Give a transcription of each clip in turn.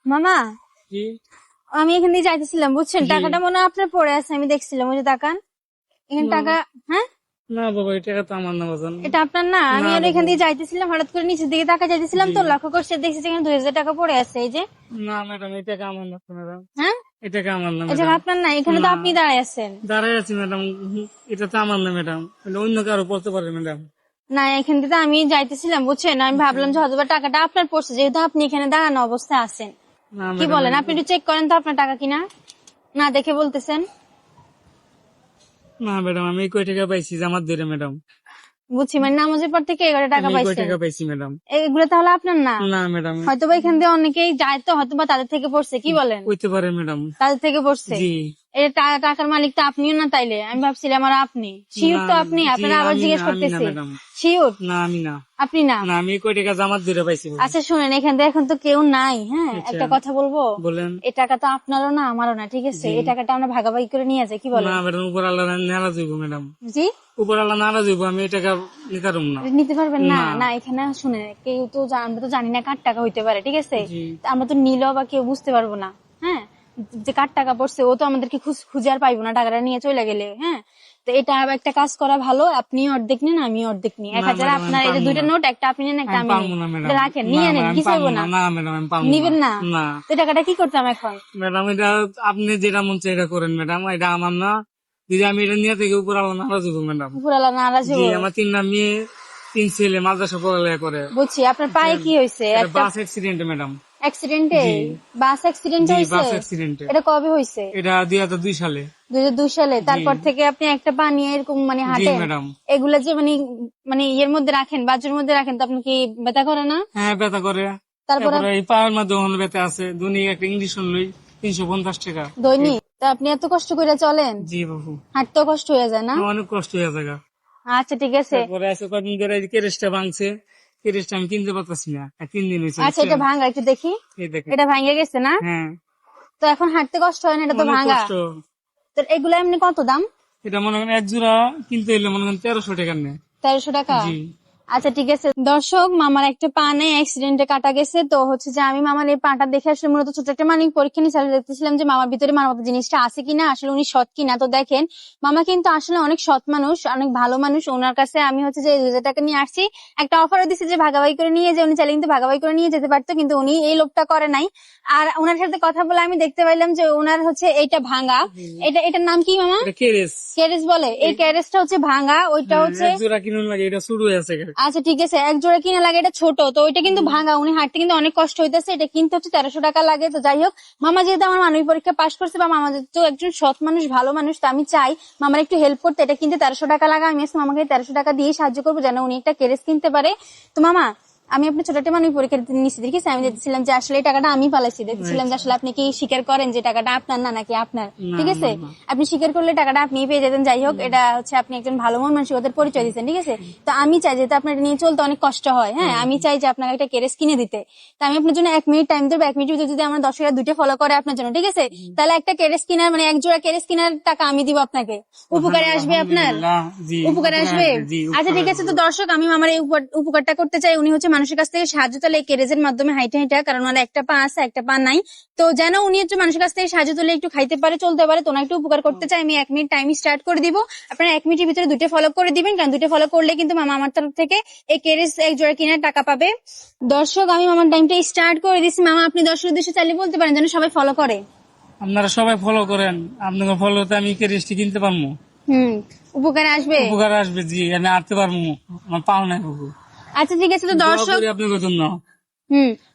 মামা, জি আমি এখান দিয়ে যাইতেছিলাম বুঝছেন, জি। টাকাটা মনে হয় আপনার পড়ে আছে, আমি দেখছিলাম ওই যে তাকান এখানে টাকা। হ্যাঁ, না বাবা, এই টাকা তো আমার না বাজান। এটা আপনার না। আমি না আর এখান বাবা। দিয়ে যাইতেছিলাম, হঠাৎ করে নিচের দিকে তাকা যাইতেছিলাম জি। তো লক্ষ্য করছে, দেখছি যে এখানে 2000 টাকা পড়ে আছে। এই যে না ম্যাডাম, এই টাকা আমার না ম্যাডাম। হ্যাঁ, এই টাকা আমার না এটা ম্যাডাম। আপনার না, এখানে তো না, আপনি দাঁড়ায় আছেন। দাঁড়াই আছি ম্যাডাম। এটা তো আমার না ম্যাডাম, অন্য কারো পড়তে পারে ম্যাডাম। না, এখান থেকে আমি যাইতেছিলাম বুঝছেন, আমি ভাবলাম যে হয়তো বা টাকাটা আপনার পড়ছে, যেহেতু আপনি এখানে দাঁড়ানো অবস্থায় আছেন। না কি ম্যাডাম, বলেন, আপনি একটু চেক করেন তো আপনার টাকা কিনা, না দেখে বলতেছেন। না ম্যাডাম, আমি কয় টাকা পাইছি জামাত ধরে ম্যাডাম। বুঝছি, মানে নামাজের পর থেকে 11 টাকা আমি কয় পাইছেন। টাকা পাইছি ম্যাডাম। এগুলো তাহলে আপনার না। না ম্যাডাম, হয়তো বা এখান দিয়ে অনেকেই যায় তো হয়তো বা তাদের থেকে পড়ছে। কি বলেন, হইতে পারে ম্যাডাম। তাদের থেকে পড়ছে। জি। এই টাকার মালিক তো আপনিও না, তাইলে আমি ভাবছিলাম আর আপনি শিওর তো আপনি। জি, আপনারা আবার আমি জিজ্ঞেস না, আমি না করতেছি, ম্যাডাম। শিওর না আমি না। আপনি না? না, আমি কয় টাকা জামাত ধরে পাইছি বাবা। আচ্ছা শুনেন, এখান থেকে এখন তো কেউ নাই। হ্যাঁ, আচ্ছা, একটা কথা বলবো, বলেন। এই টাকা তো আপনারও না আমারও না, ঠিক আছে? জি। এই টাকাটা আমরা ভাগাভাগি করে নিয়ে যাই, কি বলেন? না ম্যাডাম, উপর আল্লাহ নারাজ হইব ম্যাডাম। জি, উপর আল্লাহ নারাজ হইব, আমি এই টাকা নিতে পারবো না। নিতে পারবেন না? না। না, এখানে শুনে কেউ তো আমরা তো জানি না কার টাকা হইতে পারে, ঠিক আছে? জি। আমরা তো নিলেও বা কেউ বুঝতে পারবো না। হ্যাঁ, যে কার টাকা পড়ছে ও তো আমাদেরকে খুঁজে আর পাইবো না টাকাটা নিয়ে চলে গেলে। হ্যাঁ, তো এটা একটা কাজ করা ভালো, আপনি অর্ধেক নিন আমি অর্ধেক নিই। 1000 ম্যাডাম, আপনার, এই যে দুইটা নোট, একটা আপনি নেন একটা আমি আমি পারবো নিই। না ম্যাডাম। এটা রাখেন, নিয়ে নেন, কিছু হইব না। না ম্যাডাম, আমি পারবো নিবেন না? না। তো টাকাটা কি করতাম এখন? ম্যাডাম, এটা আপনি যেটা মন চাই এটা করেন ম্যাডাম, এটা আমার না। যদি আমি এটা নিয়ে থেকে উপর আল্লাহ নারাজ হইব ম্যাডাম। পুরালা নারাজ জি, হইব? আমার 3 মেয়ে 3 ছেলে মাদ্রাসা পড়ালেখা করে। বুঝছি। আপনার পায়ে কি হয়েছে? একটা বাস অ্যাক্সিডেন্ট ম্যাডাম। অ্যাক্সিডেন্টে? জি। বাস অ্যাক্সিডেন্ট জি, হয়েছে? বাস অ্যাক্সিডেন্টে। এটা কবে হয়েছে? এটা 2002 সালে। 2002 সালে? তারপর থেকে আপনি একটা পা নিয়ে এরকম মানে জি হাঁটেন? ম্যাডাম। এগুলা যে মানে মানে ইয়ের মধ্যে রাখেন, বাজুর মধ্যে রাখেন, তো আপনি কি ব্যথা করে না? হ্যাঁ, ব্যথা করে। তারপর তারপরে এই পায়ের মধ্যে ওখানে ব্যথা আছে, দৈনিক একটা ইঞ্জেকশন লই 350 টাকা। দৈনিক? তা আপনি এত কষ্ট করে চলেন, জি বাবু, হাঁটতেও কষ্ট হয়ে যায় না? অনেক কষ্ট হয়ে যায়। আচ্ছা ঠিক আছে। তারপরে আছে কদিন ধরে এই কেরেসটা ভাঙছে, কেরেসটা আমি কিনতে পারতাছি না, 3 দিন হয়েছে। আচ্ছা, এটা ভাঙা, একটু দেখি। এই দেখেন। এটা ভাঙে গেছে না? হ্যাঁ, তো এখন হাঁটতে কষ্ট হয় না? এটা তো অনেক ভাঙা। কষ্ট। তো এগুলো এমনি কত দাম? এটা মনে করেন এক জোড়া কিনতে হইলে মনে করেন 1300 টাকা নেয়। 1300 টাকা? জি। আচ্ছা ঠিক আছে। দর্শক, মামার একটা পা নেই, অ্যাক্সিডেন্টে কাটা গেছে। তো হচ্ছে যে আমি মামার এই পাটা দেখে আসলে মূলত ছোট একটা মানিক পরীক্ষা নিয়ে দেখতেছিলাম যে মামার ভিতরে মানবতা জিনিসটা আছে কিনা, আসলে উনি সৎ কিনা। তো দেখেন, মামা কিন্তু আসলে অনেক সৎ মানুষ, অনেক ভালো মানুষ। ওনার কাছে আমি হচ্ছে যে 2000 টাকা নিয়ে আসছি, একটা অফারও দিচ্ছে যে ভাগাভাগি করে নিয়ে যে, উনি চাইলে কিন্তু ভাগাভাগি করে নিয়ে যেতে পারতো, কিন্তু উনি এই লোভটা করে নাই। আর ওনার সাথে কথা বলে আমি দেখতে পাইলাম যে ওনার হচ্ছে এইটা ভাঙা। এটার নাম কি মামা? এটা কেরেস। ক্যারেজ বলে? এই ক্যারেজটা হচ্ছে ভাঙা, ওইটা হচ্ছে। এক জোড়া কিনুন লাগে, এটা শুরু হয়ে আছে। আচ্ছা ঠিক আছে, এক জোড়া কিনা লাগে, এটা ছোট তো, ওইটা কিন্তু ভাঙা। উনি হাঁটতে কিন্তু অনেক কষ্ট হইতেছে, এটা কিনতে হচ্ছে 1300 টাকা লাগে। তো যাই হোক, মামা যেহেতু আমার মানবিক পরীক্ষা পাশ করছে, বা মামা যেহেতু একজন সৎ মানুষ, ভালো মানুষ, তো আমি চাই মামার একটু হেল্প করতে। এটা কিনতে 1300 টাকা লাগা, আমি আজকে মামাকে 1300 টাকা দিয়ে সাহায্য করবো যেন উনি একটা কেরেজ কিনতে পারে। তো মামা, আমি আপনার ছোট একটা মানবিক পরীক্ষা নিচ্ছি, দেখেছি আমি দেখছিলাম যে আসলে এই টাকাটা আমি পালাইছি, দেখছিলাম যে আসলে আপনি কি স্বীকার করেন যে টাকাটা আপনার না নাকি আপনার। ঠিক আছে, আপনি স্বীকার করলে টাকাটা আপনি পেয়ে যেতেন। যাই হোক, এটা হচ্ছে আপনি একজন ভালো মন মানসিকতার পরিচয় দিচ্ছেন, ঠিক আছে? তো আমি চাই, যেহেতু আপনার নিয়ে চলতে অনেক কষ্ট হয়, হ্যাঁ, আমি চাই যে আপনাকে একটা কেরেস কিনে দিতে। তো আমি আপনার জন্য 1 মিনিট টাইম দেবো। 1 মিনিটের ভিতরে যদি আমার দর্শকরা 2টা ফলো করে আপনার জন্য, ঠিক আছে, তাহলে একটা কেরেস কিনার মানে এক জোড়া কেরেস কিনার টাকা আমি দিব আপনাকে। উপকারে আসবে আপনার? উপকারে আসবে? আচ্ছা ঠিক আছে। তো দর্শক, আমি আমার এই উপকারটা করতে চাই। উনি হচ্ছে মানুষের কাছ থেকে সাহায্য তুলে এই কেরেজের মাধ্যমে হাইটা হাইটা, কারণ ওনার একটা পা আছে একটা পা নাই, তো যেন উনি হচ্ছে মানুষের কাছ থেকে সাহায্য তুলে একটু খাইতে পারে, চলতে পারে। তো ওনার একটু উপকার করতে চাই। আমি 1 মিনিট টাইম স্টার্ট করে দিব, আপনারা 1 মিনিটের ভিতরে 2টা ফলো করে দিবেন, কারণ 2টা ফলো করলে কিন্তু মামা আমার তরফ থেকে এই কেরেজ এক জোড়া কেনার টাকা পাবে। দর্শক, আমি মামার টাইমটা স্টার্ট করে দিচ্ছি। মামা, আপনি দর্শক উদ্দেশ্যে চাইলে বলতে পারেন যেন সবাই ফলো করে। আপনারা সবাই ফলো করেন, আপনাদের ফলোতে আমি কেরেসটি কিনতে পারবো। উপকারে আসবে? উপকার আসবে। জি, আমি আনতে পারবো, আমার পাও নাই বাবু। আচ্ছা ঠিক আছে। তো দর্শক, আপনাদের জন্য।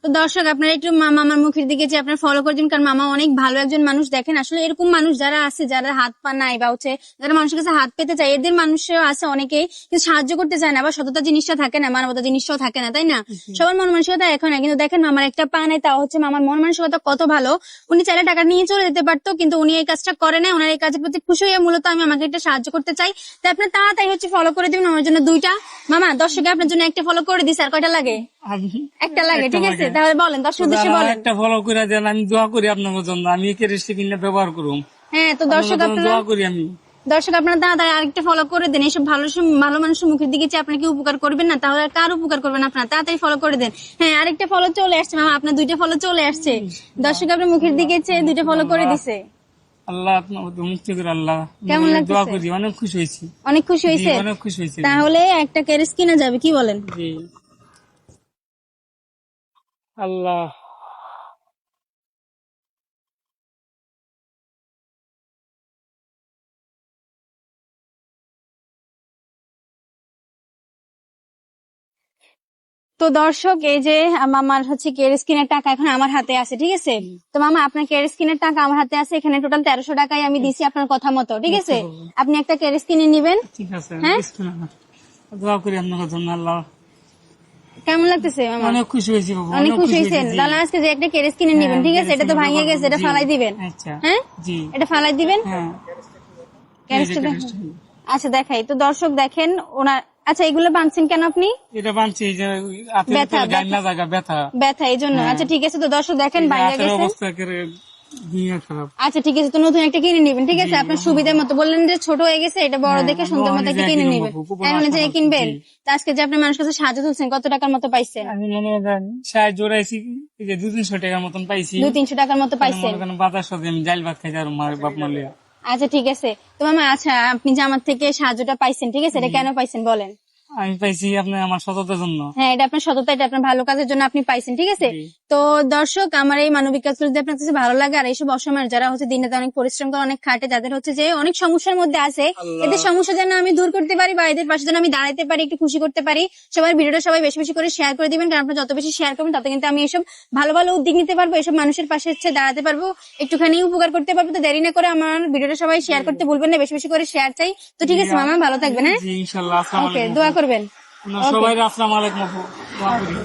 তো দর্শক, আপনারা একটু মামার মুখের দিকে যে আপনারা ফলো করে দিন, কারণ মামা অনেক ভালো একজন মানুষ। দেখেন, আসলে এরকম মানুষ যারা আছে, যারা হাত পা নাই বা হচ্ছে যারা মানুষের কাছে হাত পেতে চায়, এদের মানুষও আছে অনেকেই, কিন্তু সাহায্য করতে চায় না, বা সততা জিনিসটা থাকে না, মানবতা জিনিসটাও থাকে না, তাই না? সবার মন মানসিকতা এখন না, কিন্তু দেখেন মামার একটা পা নেই, তাও হচ্ছে মামার মন মানসিকতা কত ভালো। উনি চাইলে টাকা নিয়ে চলে যেতে পারতো, কিন্তু উনি এই কাজটা করে না। ওনার এই কাজের প্রতি খুশি হয়ে মূলত আমি আমাকে একটা সাহায্য করতে চাই। তাই আপনার তাড়াতাড়ি হচ্ছে ফলো করে দিবেন আমার জন্য 2টা। মামা, দর্শকে আপনার জন্য একটা ফলো করে দিস, আর কয়টা লাগে? একটা লাগে, ঠিক আছে। তাহলে বলেন, দর্শক উদ্দেশ্যে বলেন। একটা ফলো করে দেন, আমি দোয়া করি আপনাদের জন্য, আমি কেরেসটি কিনে ব্যবহার করুম। হ্যাঁ, তো দর্শক, আপনারা দোয়া করি আমি। দর্শক আপনারা তাড়াতাড়ি আরেকটা ফলো করে দেন, এইসব ভালো ভালো মানুষের মুখের দিকে চেয়ে আপনাকে উপকার করবেন না, তাহলে আর কার উপকার করবেন আপনারা? তাড়াতাড়ি ফলো করে দেন। হ্যাঁ, আরেকটা ফলো চলে আসছে মামা, আপনার 2টা ফলো চলে আসছে। দর্শক আপনার মুখের দিকে চেয়ে 2টা ফলো করে দিছে। আল্লাহ আপনার মুক্তি করে আল্লাহ। কেমন দোয়া লাগতেছে? করি, অনেক খুশি হয়েছি। অনেক খুশি জি, হয়েছে? অনেক খুশি হয়েছি। তাহলে একটা ক্যারেজ কিনা যাবে, কি বলেন? জি আল্লাহ। তো দর্শক এই যে মামার হচ্ছে কেয়ারেজ কিনের টাকা এখন আমার হাতে আছে, ঠিক আছে? তো মামা আপনার কেয়ারেজ কিনের টাকা আমার হাতে আছে, এখানে টোটাল 1300 টাকাই আমি দিছি আপনার কথা মতো, ঠিক আছে? আপনি একটা কেয়ারেজ কিনে নিবেন। ঠিক আছে, হ্যাঁ? বিসমিল্লাহ। দোয়া করি আপনার জন্য আল্লাহ। কেমন লাগতেছে মামা? অনেক খুশি হয়েছি বাবু, অনেক খুশি হয়েছি, হয়েছেন? জি। তাহলে আজকে যে একটা কেয়ারেজ কিনে নিবেন, হ্যাঁ, ঠিক আছে? এটা তো কেরেজ ভাঙিয়ে কিনে গেছে, এটা জি। ফালাই দিবেন। আচ্ছা। হ্যাঁ, জি। এটা ফালাই দিবেন। হ্যাঁ, কেয়ারেজটা এই যে দেখেন। কেরেজটা। আচ্ছা দেখাই তো দর্শক, দেখেন ওনার। আচ্ছা, এগুলো বাঁধছেন কেন আপনি? এটা বানছি এই যে হাতের ব্যথা, ভিতরে গাইনা জায়গা ব্যথা। ব্যথা এই জন্য? হ্যাঁ। আচ্ছা ঠিক আছে, তো দর্শক দেখেন এই যে ভাঙিয়ে হাতের গেছে। অবস্থা করে দুনিয়া খারাপ। আচ্ছা ঠিক আছে, তো নতুন একটা কিনে নিবেন, ঠিক আছে? আপনার সুবিধার মতো। বললেন যে ছোট হয়ে গেছে, এটা বড় হ্যাঁ, দেখে আমি সুন্দর মতো ওখানে একটা যাই কিনে কিনবো, নিবেন। কুকুর এখন যে আসা কিনবেন, জি। তা আজকে যে আপনার মানুষের কাছে সাহায্য তুলছেন, কত টাকার মতো পাইছেন? আমি মনে করেন সাহায্য জোড়াইছি, এই যে 200-300 টাকার মতন পাইছি। 200-300 টাকার মতো পাইছেন? মনে করেন বাজার সাথে আমি জাল ভাত খাই আর মার বাপ মলিয়া। আচ্ছা ঠিক আছে, তো মামা আচ্ছা আপনি যে আমার থেকে সাহায্যটা পাইছেন, ঠিক আছে, এটা কেন পাইছেন বলেন? আমি পাইছি আপনার আমার সততার জন্য। হ্যাঁ, এটা আপনার সততা, এটা আপনার ভালো কাজের জন্য আপনি পাইছেন, ঠিক আছে? জি। তো দর্শক, আমার এই মানবিক কাজগুলো যদি আপনার কাছে ভালো লাগে, আর এইসব অসময়ের যারা হচ্ছে দিনে অনেক পরিশ্রম করে, অনেক খাটে, যাদের হচ্ছে যে অনেক সমস্যার মধ্যে আছে, আল্লাহ। এদের সমস্যা যেন আমি দূর করতে পারি বা এদের পাশে যেন আমি দাঁড়াতে পারি, একটু খুশি করতে পারি, সবাই ভিডিওটা সবাই বেশি বেশি করে শেয়ার করে দিবেন, কারণ আপনারা যত বেশি শেয়ার করবেন তত কিন্তু আমি এসব ভালো ভালো উদ্যোগ নিতে পারবো, এসব মানুষের পাশে হচ্ছে দাঁড়াতে পারবো, একটুখানি উপকার করতে পারবো। তো দেরি না করে আমার ভিডিওটা সবাই শেয়ার করতে ভুলবেন না, বেশি বেশি করে শেয়ার চাই। তো ঠিক আছে মামা, ভালো থাকবেন। হ্যাঁ, জি ইনশাআল্লাহ। আসসালামু ওকে, আলাইকুম। দোয়া করবেন। সবাই আসসালামু আলাইকুম আপু, দোয়া করি।